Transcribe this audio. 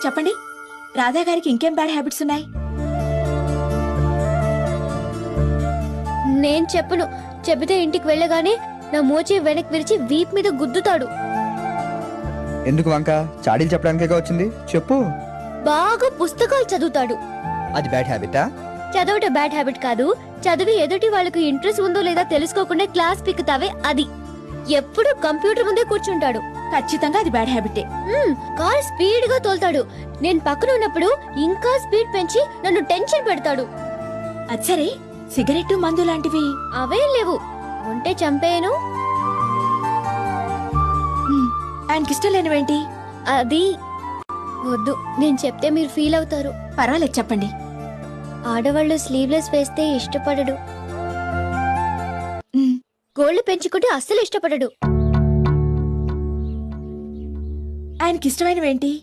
చెప్పండి, రాధా గారికి ఇంకేం బ్యాడ్ హ్యాబిట్స్ ఉన్నాయి? నేను చెప్పను. చెబితే ఇంటికి వెళ్ళగానే నా మోచి వెనక్కి విరిచి వీప్ మీద గుద్దుతాడు. ఎందుకు వంక? చాడీలు చెప్పడానికే వచ్చింది, చెప్పు. బాగా పుస్తకాలు చదువుతాడు. అది బ్యాడ్ హ్యాబిటా? చదవటం బ్యాడ్ హ్యాబిట్ కాదు. చదివి ఎదుటి వాళ్ళకి ఇంట్రెస్ట్ ఉందో లేదా తెలుసుకోకుండా క్లాస్ పిక్కుతావే అది. ఎప్పుడు కంప్యూటర్ ముందే కూర్చుంటాడు. ఖచ్చితంగా అది బ్యాడ్ హ్యాబిటే. కార్ స్పీడ్ గా తోలుతాడు. నేను పక్కన ఉన్నప్పుడు ఇంకా స్పీడ్ పెంచి నన్ను టెన్షన్ పెడతాడు. అది సరే, సిగరెట్ మందు లాంటివి అవేం లేవు. ఉంటే చంపేయను. ఆయనకిష్టం లేనివేంటి? అది వద్దు, నేను చెప్తే మీరు ఫీల్ అవుతారు. పర్వాలేదు, చెప్పండి. ఆడవాళ్ళు స్లీవ్లెస్ వేస్తే ఇష్టపడడు. గోళ్లు పెంచుకుంటే అస్సలు ఇష్టపడడు. ఆయనకిష్టమైనవేంటి?